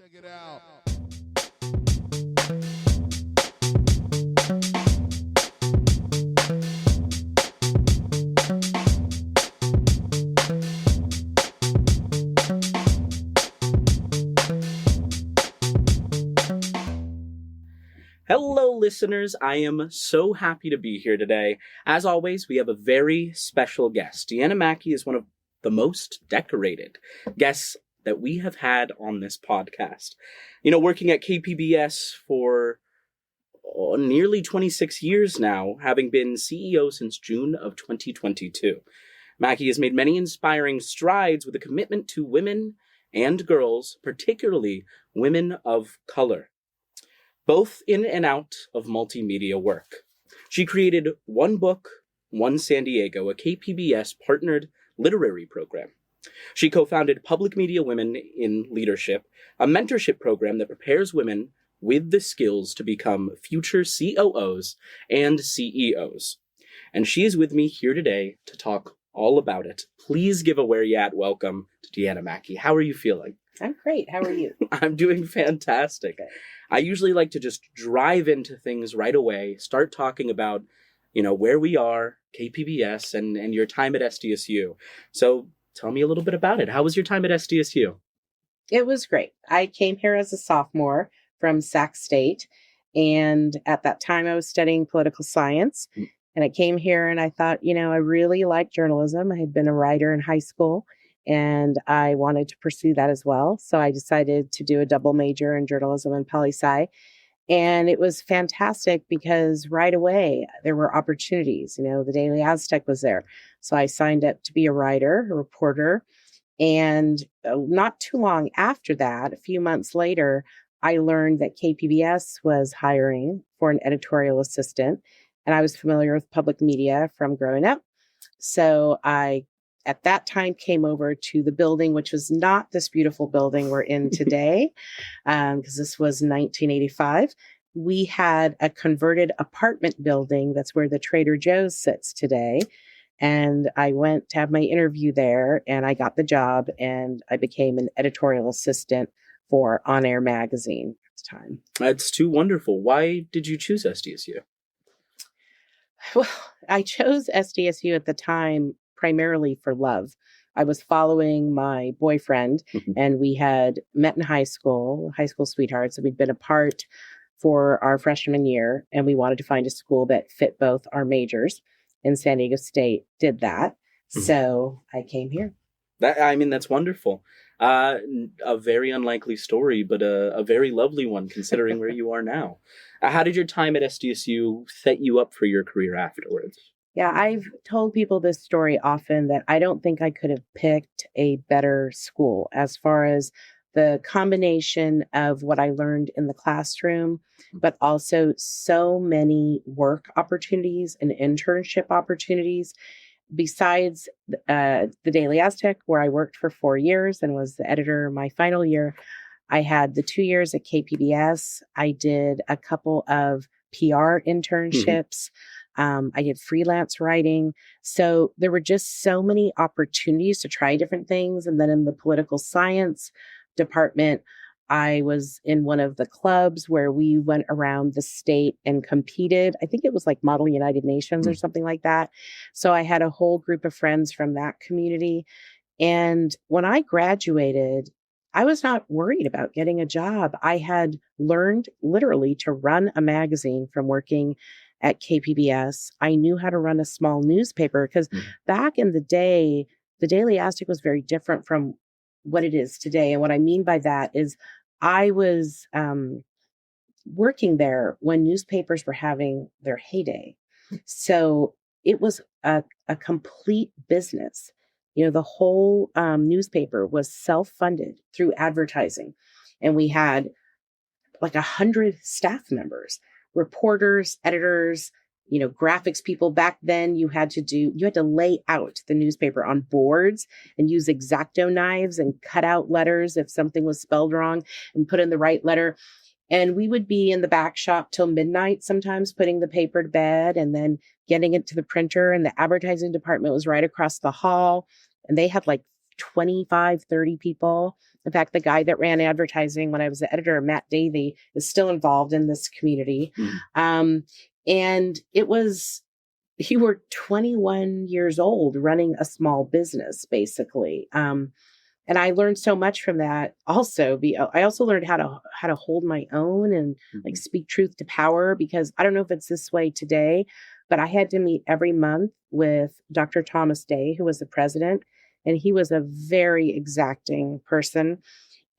Check it out. Hello, listeners. I am so happy to be here today. As always, we have a very special guest. Deanna Mackey is one of the most decorated guests that we have had on this podcast. You know, working at KPBS for nearly 26 years now, having been CEO since June of 2022. Mackey has made many inspiring strides with a commitment to women and girls, particularly women of color, both in and out of multimedia work. She created One Book, One San Diego, a KPBS partnered literary program. She co-founded Public Media Women in Leadership, a mentorship program that prepares women with the skills to become future COOs and CEOs. And she is with me here today to talk all about it. Please give a where you at welcome to Deanna Mackey. How are you feeling? I'm great. How are you? I'm doing fantastic. Good. I usually like to just drive into things right away, start talking about, where we are, KPBS, and your time at SDSU. So tell me a little bit about it. How was your time at SDSU? It was great. I came here as a sophomore from Sac State, and at that time I was studying political science. And I came here and I thought, I really liked journalism. I had been a writer in high school, and I wanted to pursue that as well. So I decided to do a double major in journalism and poli-sci. And it was fantastic because right away there were opportunities. The Daily Aztec was there. So I signed up to be a writer, a reporter. And not too long after that, a few months later, I learned that KPBS was hiring for an editorial assistant. And I was familiar with public media from growing up. So I, at that time, came over to the building, which was not this beautiful building we're in today, because this was 1985. We had a converted apartment building. That's where the Trader Joe's sits today. And I went to have my interview there, and I got the job, and I became an editorial assistant for On Air magazine at the time. That's too wonderful. Why did you choose SDSU? Well, I chose SDSU at the time primarily for love. I was following my boyfriend, and we had met in high school sweethearts, and we'd been apart for our freshman year, and we wanted to find a school that fit both our majors. And San Diego State did that. So I came here. That's wonderful. A very unlikely story, but a very lovely one considering where you are now. How did your time at SDSU set you up for your career afterwards? Yeah, I've told people this story often that I don't think I could have picked a better school as far as the combination of what I learned in the classroom, but also so many work opportunities and internship opportunities. Besides the Daily Aztec, where I worked for 4 years and was the editor my final year, I had the 2 years at KPBS. I did a couple of PR internships. I did freelance writing. So there were just so many opportunities to try different things. And then in the political science department, I was in one of the clubs where we went around the state and competed. I think it was like Model United Nations or something like that. So I had a whole group of friends from that community. And when I graduated, I was not worried about getting a job. I had learned literally to run a magazine from working at KPBS. I knew how to run a small newspaper because back in the day, the Daily Aztec was very different from what it is today. And what I mean by that is I was working there when newspapers were having their heyday. So it was a complete business. The whole newspaper was self-funded through advertising. And we had like 100 staff members, reporters, editors, graphics people. Back then you had to lay out the newspaper on boards and use X-Acto knives and cut out letters if something was spelled wrong and put in the right letter. And we would be in the back shop till midnight, sometimes putting the paper to bed and then getting it to the printer. And the advertising department was right across the hall. And they had like 25, 30 people. In fact, the guy that ran advertising when I was the editor, Matt Davey, is still involved in this community. And you were 21 years old running a small business, basically. And I learned so much from that. Also, I also learned how to hold my own and like speak truth to power, because I don't know if it's this way today, but I had to meet every month with Dr. Thomas Day, who was the president, and he was a very exacting person.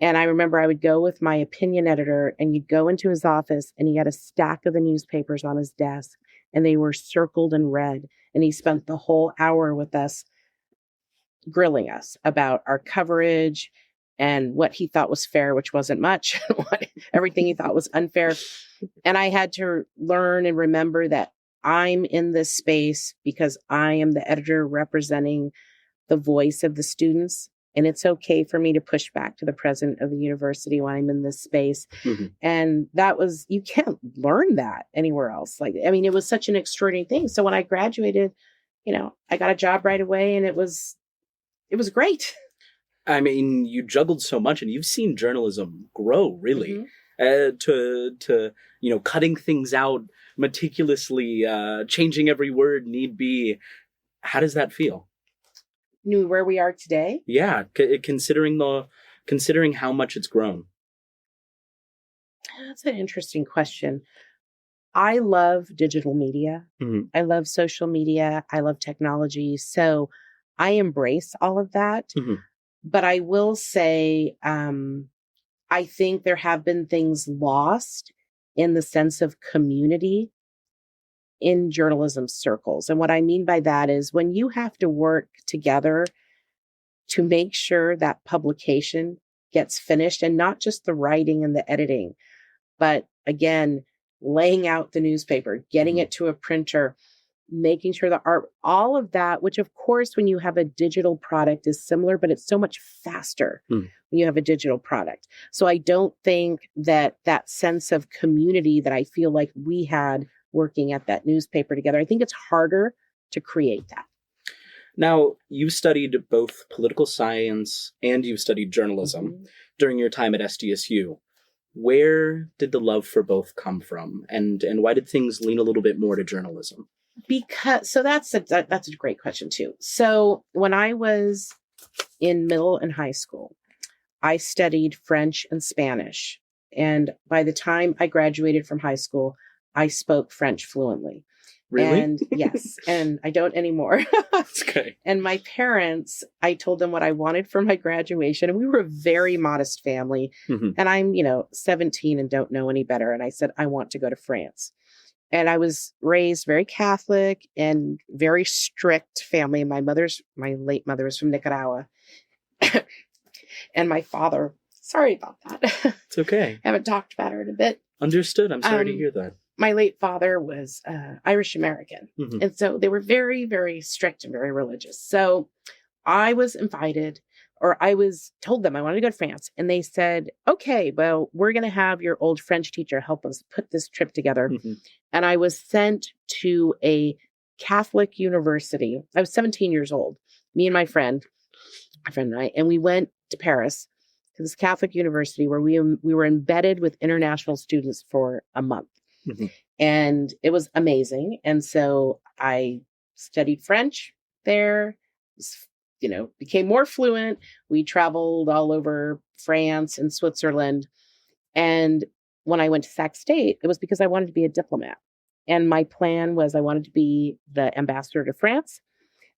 And I remember I would go with my opinion editor, and you'd go into his office, and he had a stack of the newspapers on his desk, and they were circled in red. And he spent the whole hour with us, grilling us about our coverage and what he thought was fair, which wasn't much, everything he thought was unfair. And I had to learn and remember that I'm in this space because I am the editor representing the voice of the students. And it's okay for me to push back to the president of the university when I'm in this space. And you can't learn that anywhere else. It was such an extraordinary thing. So when I graduated, I got a job right away, and it was great. I mean, you juggled so much, and you've seen journalism grow, really, to cutting things out meticulously, changing every word need be. How does that feel? Where we are today? Yeah, considering how much it's grown. That's an interesting question. I love digital media. I love social media. I love technology. So I embrace all of that. But I will say, I think there have been things lost in the sense of community in journalism circles. And what I mean by that is when you have to work together to make sure that publication gets finished, and not just the writing and the editing, but again, laying out the newspaper, getting it to a printer, making sure the art, all of that, which of course, when you have a digital product is similar, but it's so much faster when you have a digital product. So I don't think that sense of community that I feel like we had working at that newspaper together, I think it's harder to create that. Now, you studied both political science and you studied journalism during your time at SDSU. Where did the love for both come from? And why did things lean a little bit more to journalism? That's a great question too. So when I was in middle and high school, I studied French and Spanish. And by the time I graduated from high school, I spoke French fluently. Really? And yes, and I don't anymore. That's okay. And my parents, I told them what I wanted for my graduation. And we were a very modest family. And I'm, 17 and don't know any better. And I said, I want to go to France. And I was raised very Catholic and very strict family. My late mother was from Nicaragua. And my father, sorry about that. It's okay. I haven't talked about her in a bit. Understood. I'm sorry to hear that. My late father was Irish American. And so they were very, very strict and very religious. So I was invited, or I was told them I wanted to go to France. And they said, okay, well, we're going to have your old French teacher help us put this trip together. And I was sent to a Catholic university. I was 17 years old, me and my friend and I, and we went to Paris to this Catholic university where we were embedded with international students for a month. And it was amazing. And so I studied French there, became more fluent. We traveled all over France and Switzerland. And when I went to Sac State, it was because I wanted to be a diplomat. And my plan was I wanted to be the ambassador to France.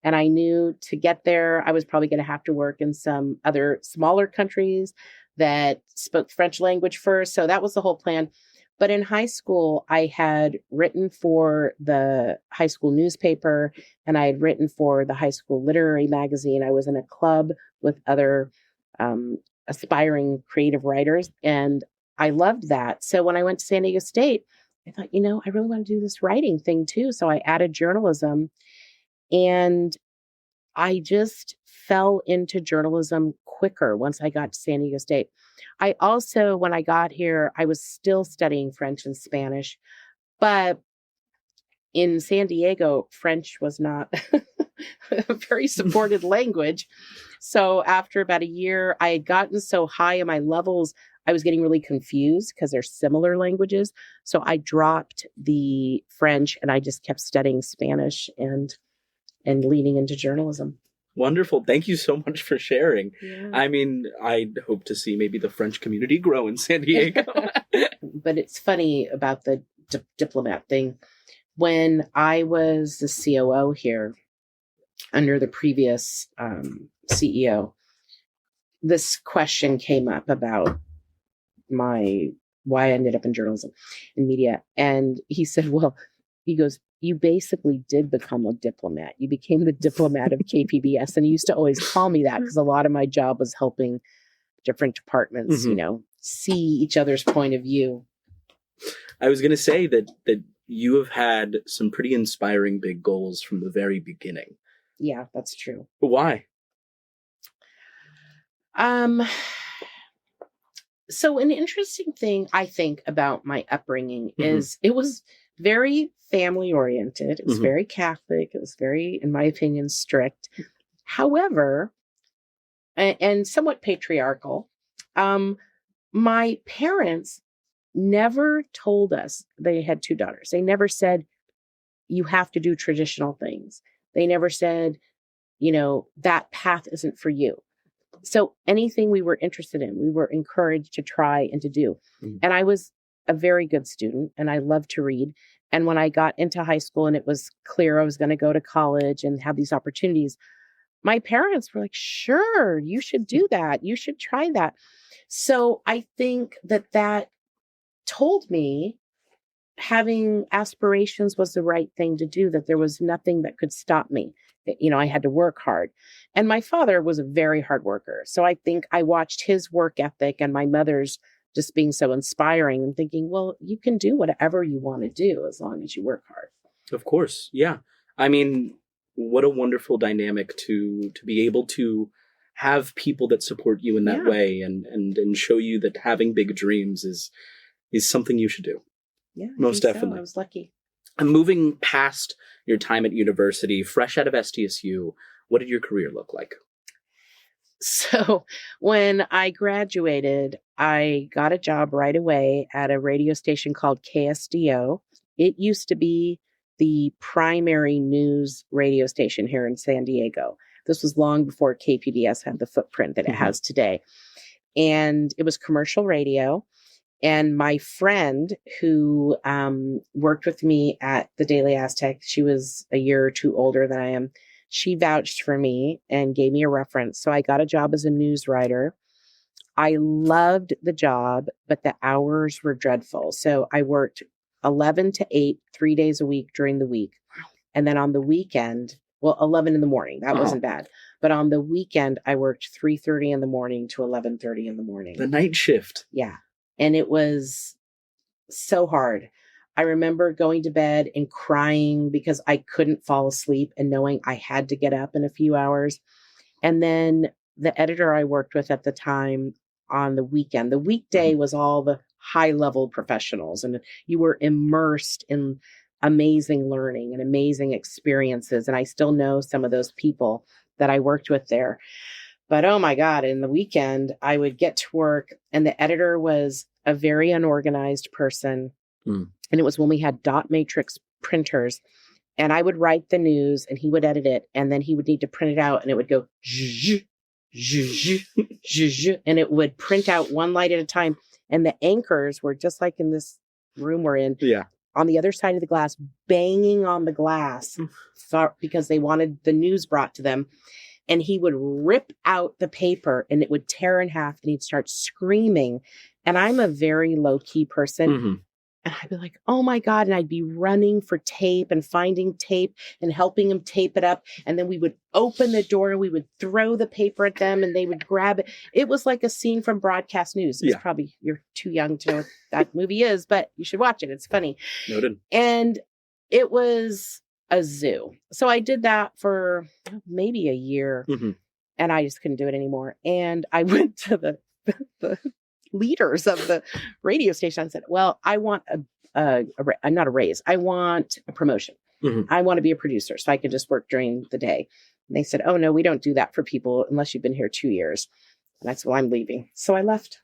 And I knew to get there, I was probably going to have to work in some other smaller countries that spoke French language first. So that was the whole plan. But in high school, I had written for the high school newspaper, and I had written for the high school literary magazine. I was in a club with other aspiring creative writers, and I loved that. So when I went to San Diego State, I thought, I really want to do this writing thing too. So I added journalism, and I just fell into journalism quicker once I got to San Diego State. I also, when I got here, I was still studying French and Spanish, but in San Diego, French was not very supported language. So after about a year, I had gotten so high in my levels, I was getting really confused because they're similar languages. So I dropped the French and I just kept studying Spanish and leaning into journalism. Wonderful. Thank you so much for sharing. Yeah. I mean, I hope to see maybe the French community grow in San Diego. But it's funny about the diplomat thing. When I was the COO here under the previous CEO, this question came up about why I ended up in journalism and media. And he said, well, he goes, you basically did become a diplomat. You became the diplomat of KPBS. And he used to always call me that because a lot of my job was helping different departments, see each other's point of view. I was going to say that you have had some pretty inspiring big goals from the very beginning. Yeah, that's true. Why? So an interesting thing I think about my upbringing is it was very family oriented. It was very Catholic. It was very, in my opinion, strict. However, and somewhat patriarchal, my parents never told us, they had two daughters. They never said, you have to do traditional things. They never said, that path isn't for you. So anything we were interested in, we were encouraged to try and to do. And I was a very good student and I loved to read. And when I got into high school and it was clear I was going to go to college and have these opportunities, my parents were like, sure, you should do that. You should try that. So I think that told me having aspirations was the right thing to do, that there was nothing that could stop me. I had to work hard. And my father was a very hard worker. So I think I watched his work ethic and my mother's just being so inspiring and thinking, well, you can do whatever you want to do as long as you work hard. Of course. Yeah. I mean, what a wonderful dynamic to be able to have people that support you in that way and show you that having big dreams is something you should do. Yeah, most definitely. So. I was lucky. And moving past your time at university, fresh out of SDSU, what did your career look like? So when I graduated, I got a job right away at a radio station called KSDO. It used to be the primary news radio station here in San Diego. This was long before KPBS had the footprint that it has today. And it was commercial radio. And my friend who worked with me at the Daily Aztec, she was a year or two older than I am. She vouched for me and gave me a reference. So I got a job as a news writer. I loved the job, but the hours were dreadful. So I worked 11 to 8, 3 days a week during the week. And then on the weekend, 11 in the morning. That wasn't bad. But on the weekend, I worked 3:30 in the morning to 11:30 in the morning. The night shift. Yeah. And it was so hard. I remember going to bed and crying because I couldn't fall asleep and knowing I had to get up in a few hours. And then the editor I worked with at the time on the weekend, the weekday was all the high level professionals and you were immersed in amazing learning and amazing experiences. And I still know some of those people that I worked with there. But oh my God, in the weekend, I would get to work and the editor was a very unorganized person. And it was when we had dot matrix printers and I would write the news and he would edit it. And then he would need to print it out and it would go, and it would print out one light at a time. And the anchors were just like in this room we're in. Yeah. On the other side of the glass, banging on the glass because they wanted the news brought to them. And he would rip out the paper and it would tear in half and he'd start screaming. And I'm a very low key person. And I'd be like, oh my God. And I'd be running for tape and finding tape and helping him tape it up. And then we would open the door and we would throw the paper at them and they would grab it. It was like a scene from Broadcast News. It's probably, you're too young to know what that movie is, but you should watch it. It's funny. Noted. And it was a zoo. So I did that for maybe a year and I just couldn't do it anymore. And I went to the leaders of the radio station and said, well, I want not a raise. I want a promotion. I want to be a producer so I can just work during the day. And they said, oh, no, we don't do that for people unless you've been here 2 years. And I said, well, I'm leaving. So I left.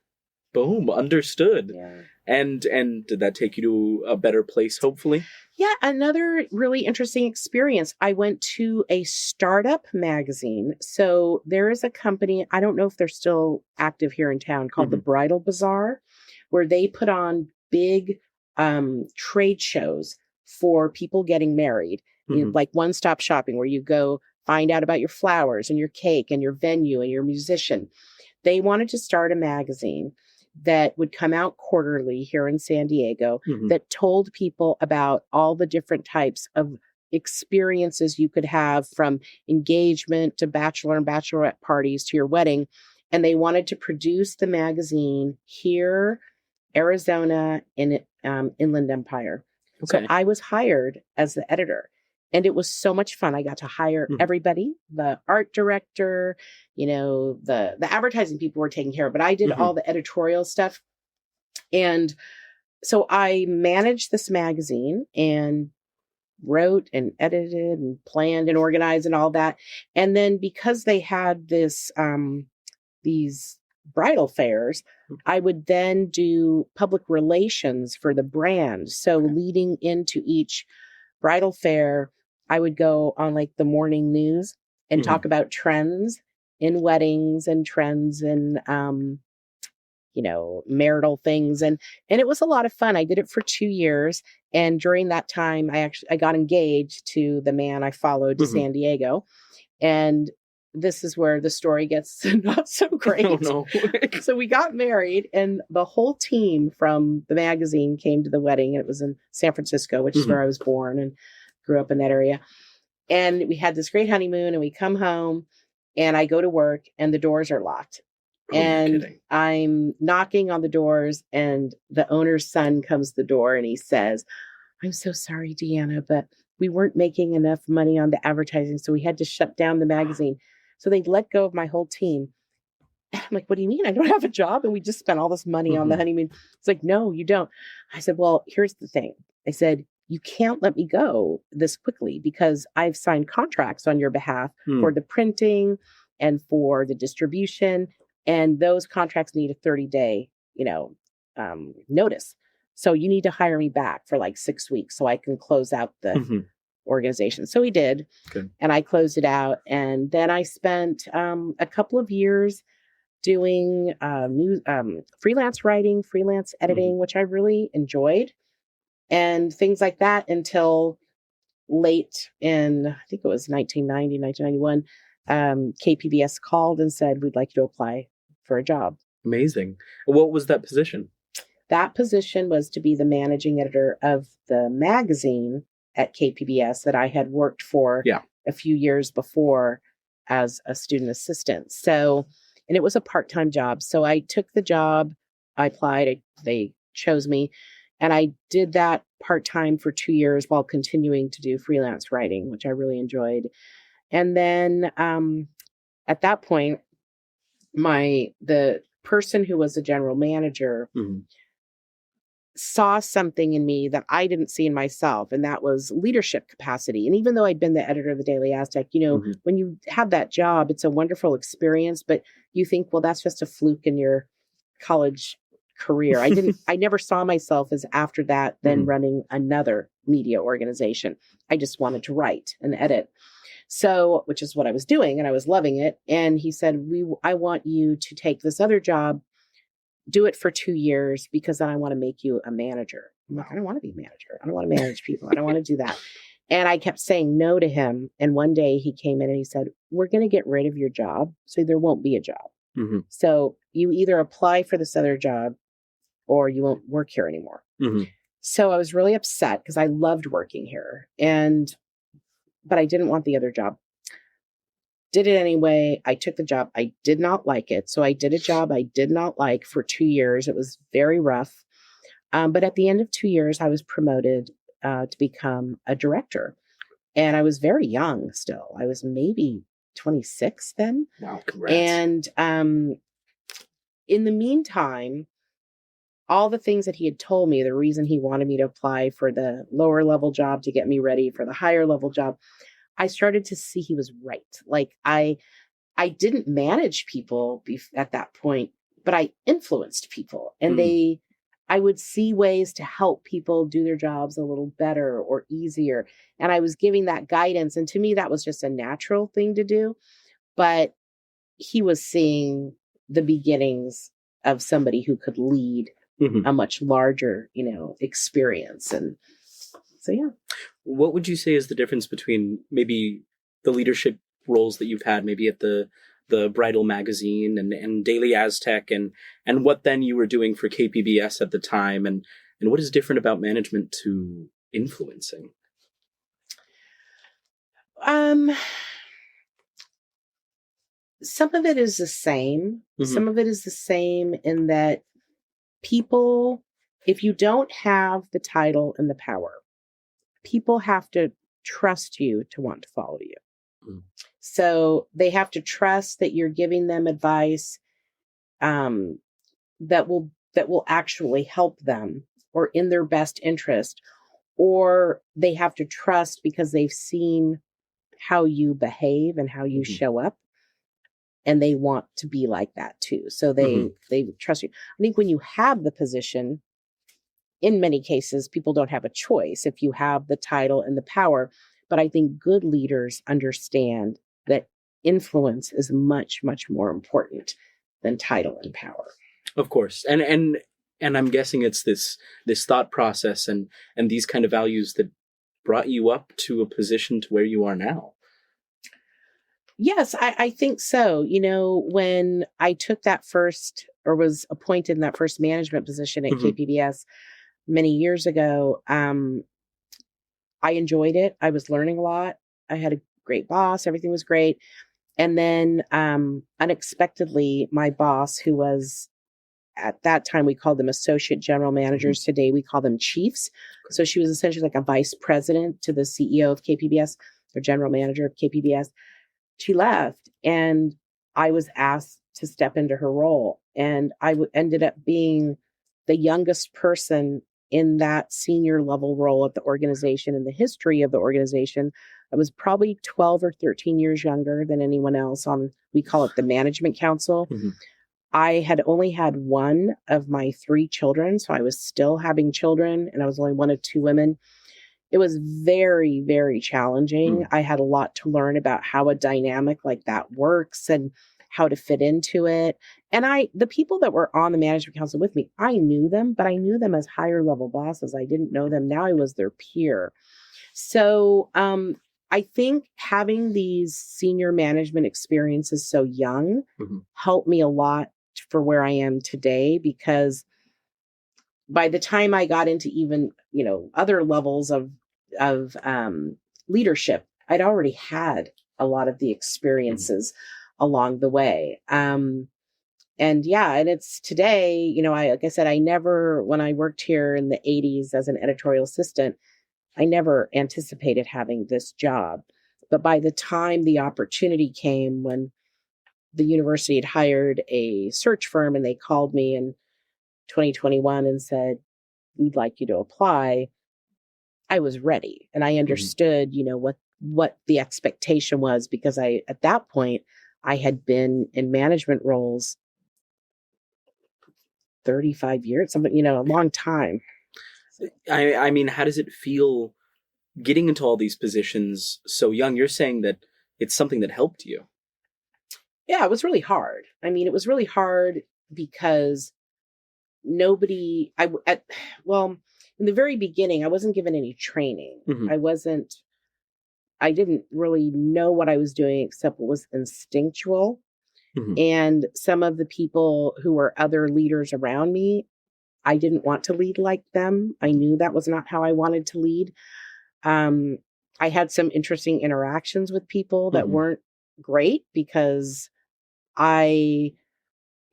Boom. Understood. Yeah. And did that take you to a better place, hopefully? Yeah, another really interesting experience. I went to a startup magazine. So there is a company, I don't know if they're still active here in town, called the Bridal Bazaar, where they put on big trade shows for people getting married, you know, like one-stop shopping, where you go find out about your flowers and your cake and your venue and your musician. They wanted to start a magazine that would come out quarterly here in San Diego that told people about all the different types of experiences you could have, from engagement to bachelor and bachelorette parties to your wedding. And they wanted to produce the magazine here, Arizona, in Inland Empire. Okay. So I was hired as the editor. And it was so much fun. I got to hire everybody, the art director, you know, the advertising people were taken care of, but I did all the editorial stuff. And so I managed this magazine and wrote and edited and planned and organized and all that. And then because they had these bridal fairs, I would then do public relations for the brand. So leading into each bridal fair, I would go on like the morning news and talk about trends in weddings and trends in, you know, marital things. And it was a lot of fun. I did it for 2 years. And during that time, I got engaged to the man I followed to San Diego. And this is where the story gets not so great. Oh, no. So we got married, and the whole team from the magazine came to the wedding. It was in San Francisco, which is where I was born and grew up in that area. And we had this great honeymoon, and we come home and I go to work and the doors are locked. Oh, and I'm knocking on the doors, and the owner's son comes to the door and he says, I'm so sorry, Deanna, but we weren't making enough money on the advertising, so we had to shut down the magazine. So they let go of my whole team. And I'm like, what do you mean? I don't have a job and we just spent all this money on the honeymoon. It's like, no, you don't. I said, well, here's the thing. I said, you can't let me go this quickly because I've signed contracts on your behalf for the printing and for the distribution. And those contracts need a 30-day, you know, notice. So you need to hire me back for like 6 weeks so I can close out the organization. So he did. Good. And I closed it out. And then I spent a couple of years doing freelance writing, freelance editing, which I really enjoyed, and things like that, until late in, I think it was 1990, 1991, KPBS called and said, we'd like you to apply for a job. Amazing. What was that position? That position was to be the managing editor of the magazine at KPBS that I had worked for a few years before as a student assistant. So, and it was a part-time job. So I took the job, I applied, they chose me, and I did that part-time for 2 years while continuing to do freelance writing, which I really enjoyed. And then at that point, the person who was the general manager saw something in me that I didn't see in myself, and that was leadership capacity. And even though I'd been the editor of the Daily Aztec, you know, when you have that job, it's a wonderful experience, but you think, well, that's just a fluke in your college career. I never saw myself as, after that, then running another media organization. I just wanted to write and edit. So, which is what I was doing, and I was loving it. And he said, I want you to take this other job, do it for 2 years, because then I want to make you a manager. I'm like, I don't want to be a manager. I don't want to manage people. I don't want to do that. And I kept saying no to him. And one day he came in and he said, we're going to get rid of your job, so there won't be a job. So you either apply for this other job or you won't work here anymore. So I was really upset because I loved working here, but I didn't want the other job. Did it anyway. I took the job. I did not like it. So I did a job I did not like for 2 years. It was very rough. But at the end of 2 years, I was promoted to become a director. And I was very young still. I was maybe 26 then. Wow, congrats. And in the meantime, all the things that he had told me, the reason he wanted me to apply for the lower level job to get me ready for the higher level job, I started to see he was right. Like I didn't manage people at that point, but I influenced people, and I would see ways to help people do their jobs a little better or easier. And I was giving that guidance. And to me, that was just a natural thing to do. But he was seeing the beginnings of somebody who could lead a much larger, experience. And so, yeah. What would you say is the difference between maybe the leadership roles that you've had, maybe at the Bridal Magazine and Daily Aztec, and what then you were doing for KPBS at the time, and what is different about management to influencing? Some of it is the same. Mm-hmm. Some of it is the same in that people, if you don't have the title and the power, people have to trust you to want to follow you. Mm-hmm. So they have to trust that you're giving them advice that will actually help them or in their best interest, or they have to trust because they've seen how you behave and how you show up, and they want to be like that too. So they trust you. I think when you have the position, in many cases, people don't have a choice if you have the title and the power. But I think good leaders understand that influence is much, much more important than title and power. Of course. And I'm guessing it's this thought process and these kind of values that brought you up to a position to where you are now. Yes, I think so. When I took that first, or was appointed in that first management position at KPBS many years ago, I enjoyed it. I was learning a lot. I had a great boss. Everything was great. And then unexpectedly, my boss, who was, at that time, we called them associate general managers. Today, we call them chiefs. So she was essentially like a vice president to the CEO of KPBS, or general manager of KPBS. She left, and I was asked to step into her role. And I ended up being the youngest person in that senior level role at the organization in the history of the organization. I was probably 12 or 13 years younger than anyone else on, we call it the Management Council. I had only had one of my 3 children, so I was still having children, and I was only one of 2 women. It was very, very challenging. I had a lot to learn about how a dynamic like that works and how to fit into it. And the people that were on the management council with me, I knew them, but I knew them as higher level bosses. I didn't know them. Now I was their peer. So I think having these senior management experiences so young helped me a lot for where I am today, because by the time I got into even, other levels of leadership, I'd already had a lot of the experiences along the way. And it's today, like I said, when I worked here in the 80s as an editorial assistant, I never anticipated having this job. But by the time the opportunity came, when the university had hired a search firm and they called me in 2021 and said, "We'd like you to apply," I was ready. And I understood, what the expectation was, because at that point, I had been in management roles 35 years, something, a long time. I mean, how does it feel getting into all these positions so young? You're saying that it's something that helped you. Yeah, it was really hard. I mean, it was really hard because in the very beginning, I wasn't given any training. I didn't really know what I was doing except what was instinctual. And some of the people who were other leaders around me, I didn't want to lead like them. I knew that was not how I wanted to lead. I had some interesting interactions with people that weren't great, because I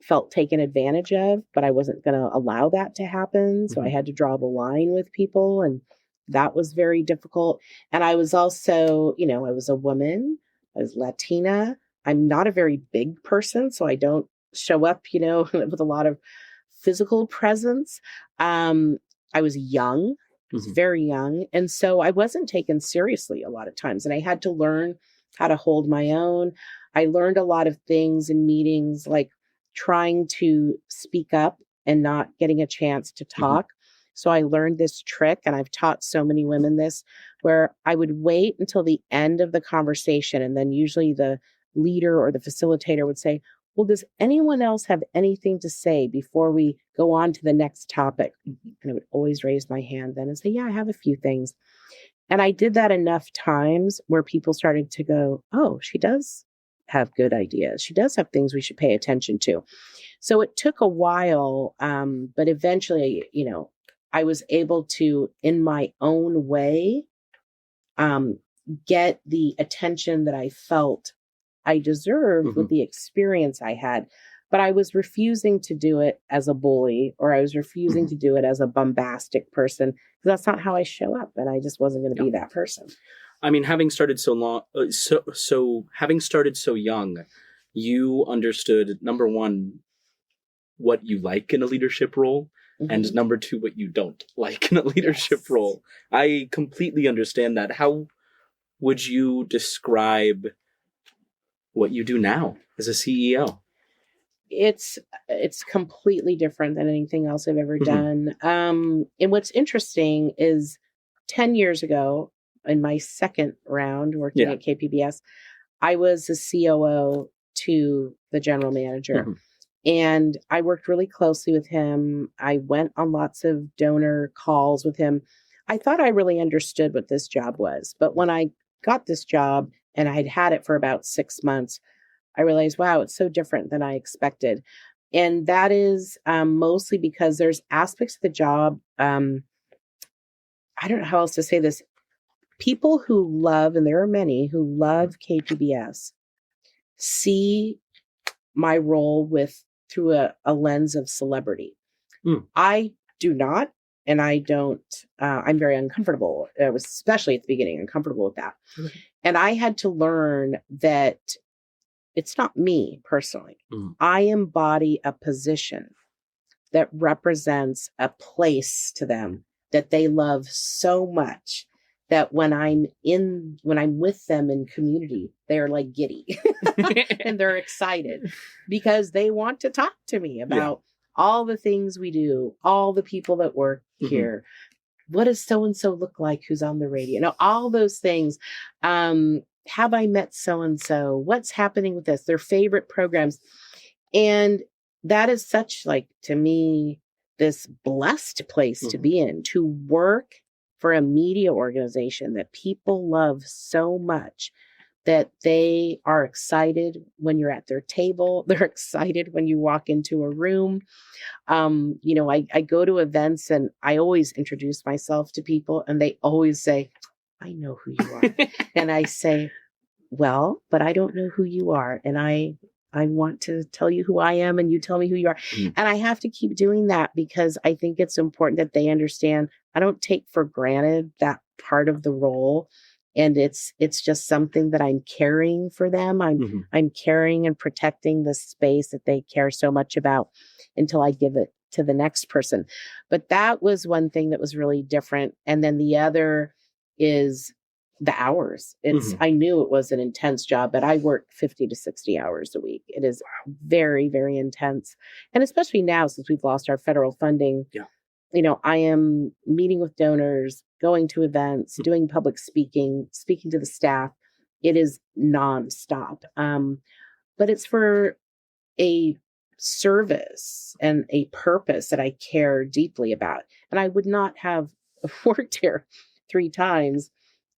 felt taken advantage of, but I wasn't going to allow that to happen. So I had to draw the line with people, and that was very difficult. And I was also, I was a woman, I was Latina. I'm not a very big person, so I don't show up, with a lot of physical presence. I was young, I was very young. And so I wasn't taken seriously a lot of times. And I had to learn how to hold my own. I learned a lot of things in meetings, like trying to speak up and not getting a chance to talk. So I learned this trick, and I've taught so many women this, where I would wait until the end of the conversation. And then usually the leader or the facilitator would say, well, does anyone else have anything to say before we go on to the next topic? And I would always raise my hand then and say, yeah, I have a few things. And I did that enough times where people started to go, oh, she does have good ideas. She does have things we should pay attention to. So it took a while, but eventually, I was able to, in my own way, get the attention that I felt I deserved with the experience I had. But I was refusing to do it as a bully, or I was refusing to do it as a bombastic person, because that's not how I show up. And I just wasn't going to be that person. I mean, having started having started so young, you understood, number one, what you like in a leadership role, and number two, what you don't like in a leadership role. I completely understand that. How would you describe what you do now as a CEO? It's completely different than anything else I've ever done. And what's interesting is 10 years ago, in my second round working at KPBS, I was the COO to the general manager. And I worked really closely with him. I went on lots of donor calls with him. I thought I really understood what this job was. But when I got this job and I'd had it for about 6 months, I realized, wow, it's so different than I expected. And that is mostly because there's aspects of the job. I don't know how else to say this. People who love, and there are many who love KPBS, see my role through a lens of celebrity. I do not, and I don't. I'm very uncomfortable. I was, especially at the beginning, uncomfortable with that. And I had to learn that it's not me personally. I embody a position that represents a place to them that they love so much, that when I'm with them in community, they're like giddy and they're excited because they want to talk to me about all the things we do, all the people that work here. What does so-and-so look like who's on the radio? All those things. Have I met so-and-so? What's happening with this? Their favorite programs. And that is such, to me, this blessed place to be in, to work for a media organization that people love so much that they are excited when you're at their table. They're excited when you walk into a room. I go to events and I always introduce myself to people, and they always say, I know who you are. And I say, well, but I don't know who you are. And I want to tell you who I am, and you tell me who you are. And I have to keep doing that because I think it's important that they understand I don't take for granted that part of the role. And it's just something that I'm carrying for them. I'm carrying and protecting the space that they care so much about until I give it to the next person. But that was one thing that was really different. And then the other is the hours. I knew it was an intense job, but I work 50 to 60 hours a week. It is very, very intense. And especially now, since we've lost our federal funding, I am meeting with donors, going to events, doing public speaking to the staff. It is nonstop. But it's for a service and a purpose that I care deeply about. And I would not have worked here 3 times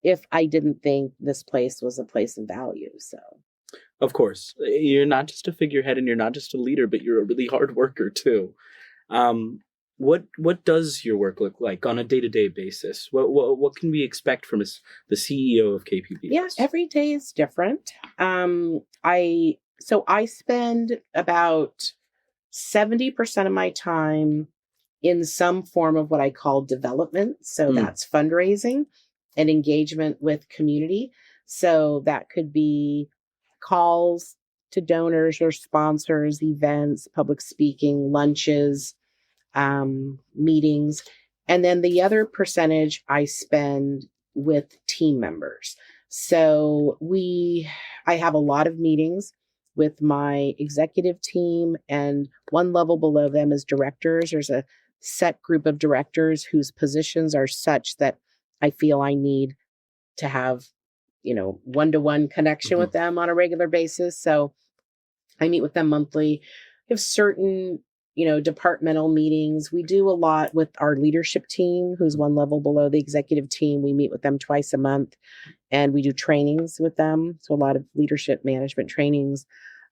if I didn't think this place was a place of value. So, of course, you're not just a figurehead and you're not just a leader, but you're a really hard worker too. What does your work look like on a day-to-day basis? What can we expect from the CEO of KPBS? Yeah, every day is different. I spend about 70% of my time in some form of what I call development. So that's fundraising and engagement with community. So that could be calls to donors or sponsors, events, public speaking, lunches, meetings. And then the other percentage I spend with team members. So I have a lot of meetings with my executive team, and one level below them is directors. There's a set group of directors whose positions are such that I feel I need to have, one-to-one connection with them on a regular basis. So I meet with them monthly. We have certain, departmental meetings. We do a lot with our leadership team, who's one level below the executive team. We meet with them twice a month, and we do trainings with them. So a lot of leadership management trainings.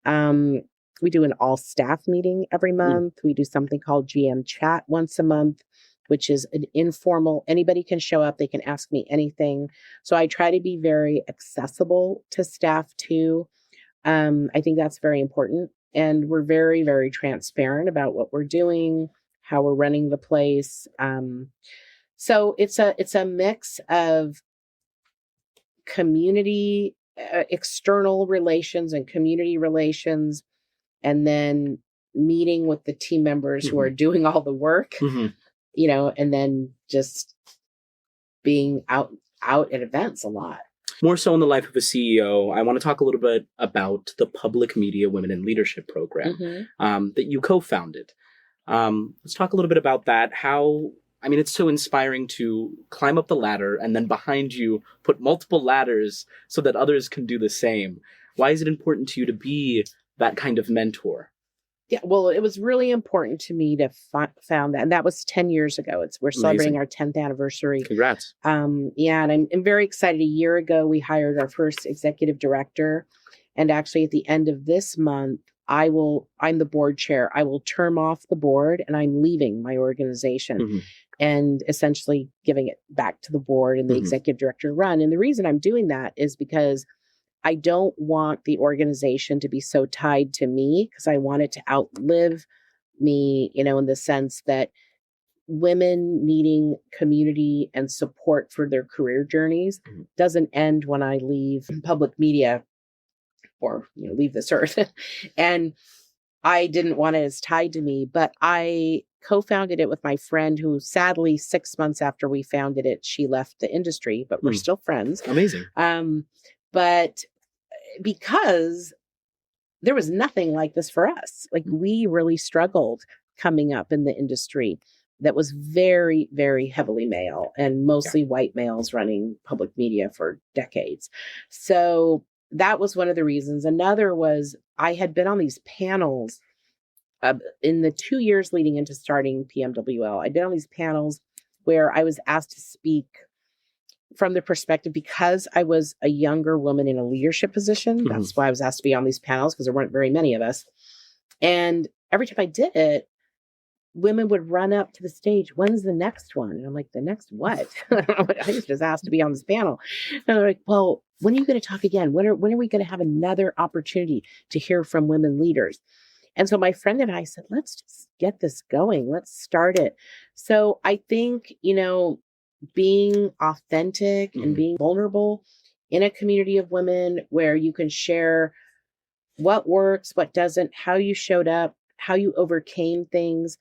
We do an all staff meeting every month. We do something called GM chat once a month, which is an informal, anybody can show up. They can ask me anything. So I try to be very accessible to staff too. I think that's very important. And we're very, very transparent about what we're doing, how we're running the place. So it's a mix of community, external relations and community relations, and then meeting with the team members who are doing all the work, and then just being out at events a lot. More so in the life of a CEO, I want to talk a little bit about the Public Media Women in Leadership program that you co-founded. Let's talk a little bit about that. It's so inspiring to climb up the ladder and then behind you put multiple ladders so that others can do the same. Why is it important to you to be that kind of mentor? Yeah, well, it was really important to me to found that. And that was 10 years ago. We're celebrating our 10th anniversary. Congrats. And I'm very excited. A year ago, we hired our first executive director. And actually, at the end of this month, I'm the board chair. I will term off the board, and I'm leaving my organization and essentially giving it back to the board and the executive director to run. And the reason I'm doing that is because I don't want the organization to be so tied to me, because I want it to outlive me, in the sense that women needing community and support for their career journeys doesn't end when I leave public media or leave this earth. And I didn't want it as tied to me, but I co-founded it with my friend who sadly 6 months after we founded it, she left the industry, but we're still friends. Amazing. But because there was nothing like this for us. Like, we really struggled coming up in the industry that was very, very heavily male and mostly white males running public media for decades. So that was one of the reasons. Another was I had been on these panels in the 2 years leading into starting PMWL. I'd been on these panels where I was asked to speak from the perspective, because I was a younger woman in a leadership position. That's why I was asked to be on these panels, because there weren't very many of us. And every time I did it, women would run up to the stage. When's the next one? And I'm like, the next what? I was just asked to be on this panel. And they're like, well, when are you going to talk again? When are we going to have another opportunity to hear from women leaders? And so my friend and I said, let's just get this going. Let's start it. So I think, being authentic and being vulnerable in a community of women where you can share what works, what doesn't, how you showed up, how you overcame things,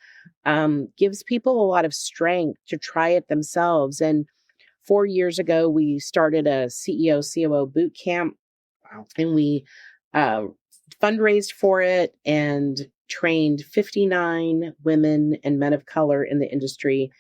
gives people a lot of strength to try it themselves. And 4 years ago, we started a CEO, COO boot camp. Wow. And we fundraised for it and trained 59 women and men of color in the industry.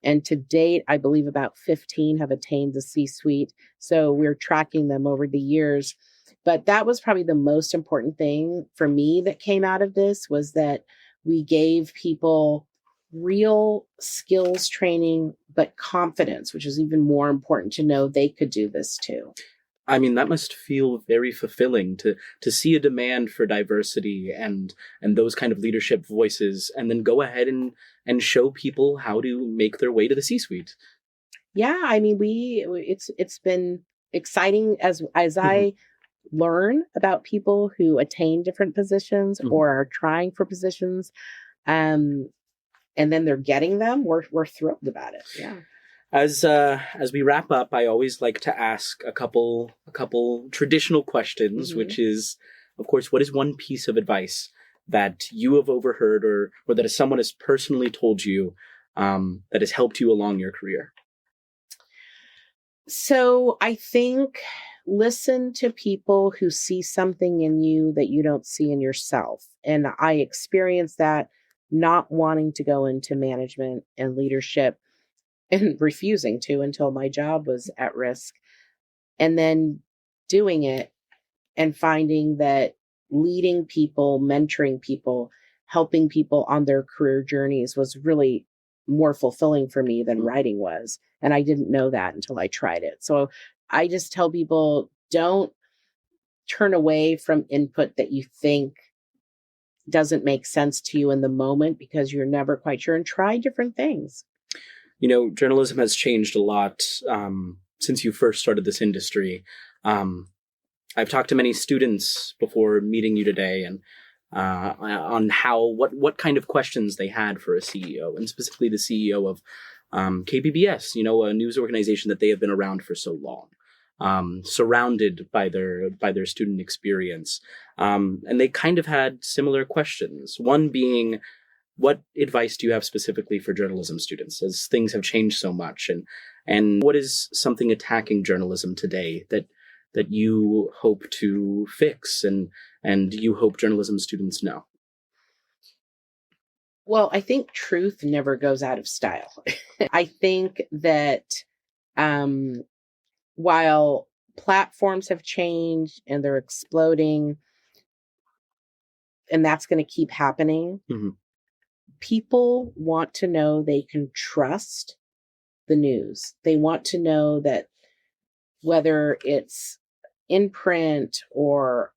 And to date, I believe about 15 have attained the C-suite. So we're tracking them over the years. But that was probably the most important thing for me that came out of this, was that we gave people real skills training, but confidence, which is even more important to know they could do this too. That must feel very fulfilling to see a demand for diversity and those kind of leadership voices, and then go ahead and show people how to make their way to the C-suite. Yeah, it's been exciting as I learn about people who attain different positions or are trying for positions, and then they're getting them. We're thrilled about it. Yeah. As we wrap up, I always like to ask a couple traditional questions, which is, of course, what is one piece of advice that you have overheard or that someone has personally told you that has helped you along your career? So I think listen to people who see something in you that you don't see in yourself. And I experienced that not wanting to go into management and leadership and refusing to until my job was at risk. And then doing it and finding that leading people, mentoring people, helping people on their career journeys was really more fulfilling for me than writing was. And I didn't know that until I tried it. So I just tell people, don't turn away from input that you think doesn't make sense to you in the moment because you're never quite sure, and try different things. You know, journalism has changed a lot since you first started this industry. I've talked to many students before meeting you today, and on what kind of questions they had for a CEO, and specifically the CEO of KPBS, a news organization that they have been around for so long, surrounded by their student experience, and they kind of had similar questions. One being, what advice do you have specifically for journalism students as things have changed so much, and what is something attacking journalism today that you hope to fix and you hope journalism students know? Well, I think truth never goes out of style. I think that while platforms have changed and they're exploding, and that's going to keep happening, people want to know they can trust the news. They want to know that whether it's in print or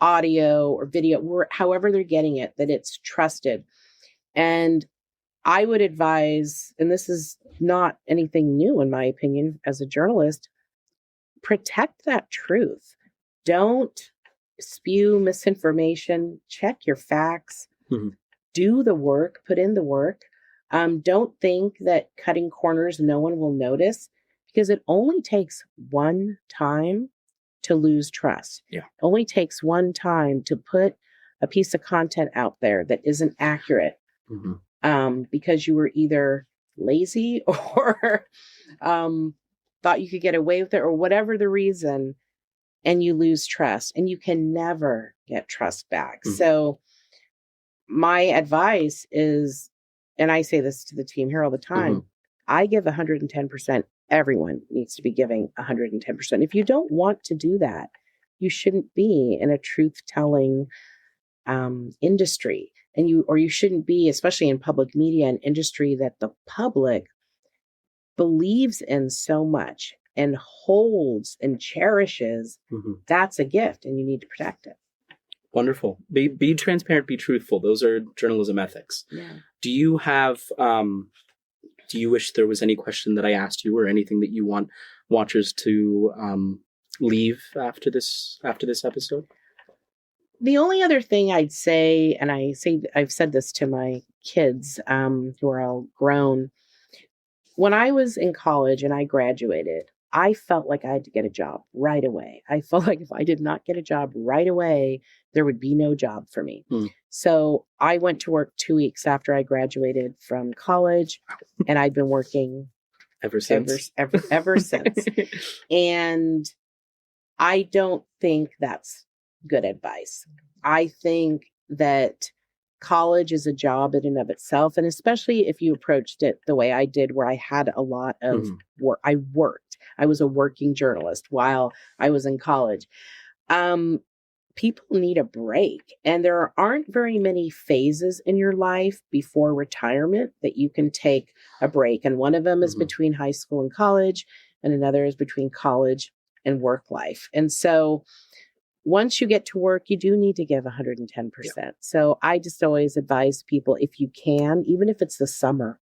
audio or video, however they're getting it, that it's trusted. And I would advise, and this is not anything new in my opinion as a journalist, protect that truth. Don't spew misinformation. Check your facts. Do the work. Put in the work. Don't think that cutting corners no one will notice, because it only takes one time to lose trust. Yeah. It only takes one time to put a piece of content out there that isn't accurate, because you were either lazy or thought you could get away with it, or whatever the reason, and you lose trust, and you can never get trust back. So my advice is, and I say this to the team here all the time, I give 110%. Everyone needs to be giving 110%. If you don't want to do that, you shouldn't be in a truth-telling industry. And you shouldn't be, especially in public media, an industry that the public believes in so much and holds and cherishes. That's a gift, and you need to protect it. Wonderful. Be transparent, be truthful. Those are journalism ethics. Yeah. Do you have, do you wish there was any question that I asked you or anything that you want watchers to leave after this episode? The only other thing I'd say, and I've said this to my kids who are all grown, when I was in college and I graduated, I felt like I had to get a job right away. I felt like if I did not get a job right away, there would be no job for me. So I went to work 2 weeks after I graduated from college, and I've been working ever since. Ever since. And I don't think that's good advice. I think that college is a job in and of itself, and especially if you approached it the way I did, where I had a lot of work. I worked. I was a working journalist while I was in college. People need a break, and there aren't very many phases in your life before retirement that you can take a break. And one of them is between high school and college, and another is between college and work life. And so once you get to work, you do need to give 110%. Yeah. So I just always advise people, if you can, even if it's the summer,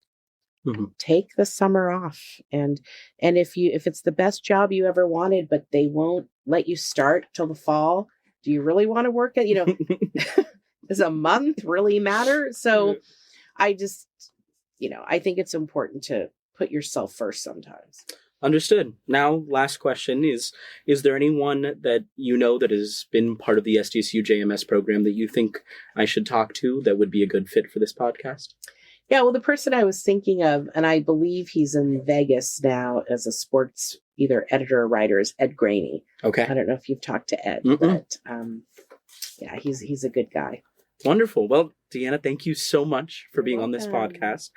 take the summer off. And if it's the best job you ever wanted, but they won't let you start till the fall, do you really want to work at, does a month really matter? So I just, I think it's important to put yourself first sometimes. Understood. Now, last question is there anyone that you know that has been part of the SDSU JMS program that you think I should talk to that would be a good fit for this podcast? Yeah, well, the person I was thinking of, and I believe he's in Vegas now as a sports either editor or writer, is Ed Graney. Okay. I don't know if you've talked to Ed, but yeah, he's a good guy. Wonderful. Well, Deanna, thank you so much for being on this podcast,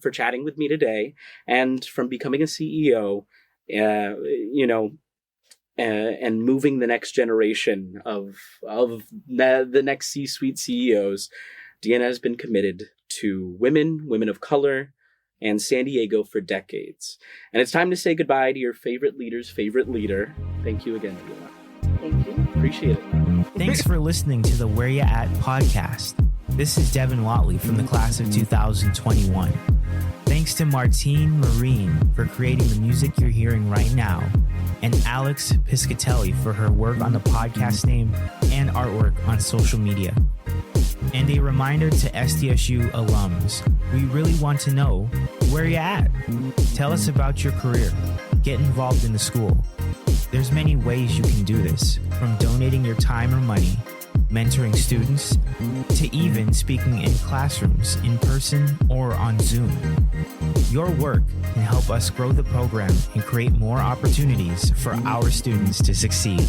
for chatting with me today, and from becoming a CEO, and moving the next generation of the next C-suite CEOs. Deanna has been committed to women of color, and San Diego for decades. And it's time to say goodbye to your favorite leader's favorite leader. Thank you again, Deanna. Thank you. Appreciate it. Thanks for listening to the Where Ya At podcast. This is Devin Watley from the class of 2021. Thanks to Martine Marine for creating the music you're hearing right now, and Alex Piscatelli for her work on the podcast name and artwork on social media. And a reminder to SDSU alums, we really want to know where you're at. Tell us about your career. Get involved in the school. There's many ways you can do this, from donating your time or money, mentoring students, to even speaking in classrooms in person or on Zoom. Your work can help us grow the program and create more opportunities for our students to succeed.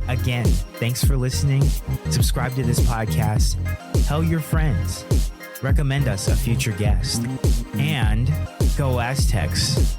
Again, thanks for listening. Subscribe to this podcast. Tell your friends. Recommend us a future guest. And go Aztecs.